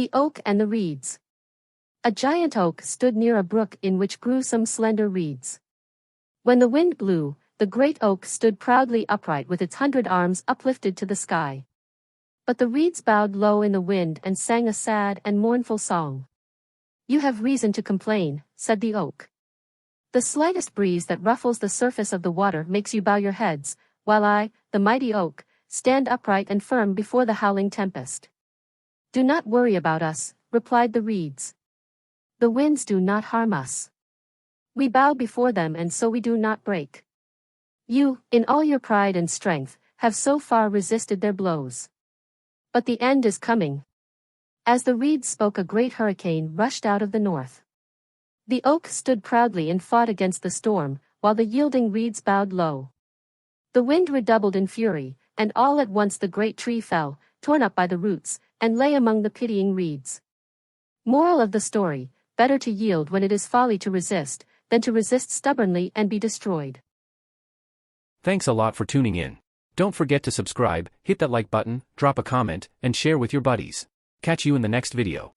The Oak and the Reeds. A giant oak stood near a brook in which grew some slender reeds. When the wind blew, the great oak stood proudly upright with its 100 arms uplifted to the sky. But the reeds bowed low in the wind and sang a sad and mournful song. "You have reason to complain," said the oak. "The slightest breeze that ruffles the surface of the water makes you bow your heads, while I, the mighty oak, stand upright and firm before the howling tempest." "Do not worry about us," replied the reeds. "The winds do not harm us. We bow before them and so we do not break. You, in all your pride and strength, have so far resisted their blows. But the end is coming." As the reeds spoke, a great hurricane rushed out of the north. The oak stood proudly and fought against the storm, while the yielding reeds bowed low. The wind redoubled in fury, and all at once the great tree fell, torn up by the roots, and lay among the pitying reeds. Moral of the story: better to yield when it is folly to resist, than to resist stubbornly and be destroyed. Thanks a lot for tuning in. Don't forget to subscribe, hit that like button, drop a comment, and share with your buddies. Catch you in the next video.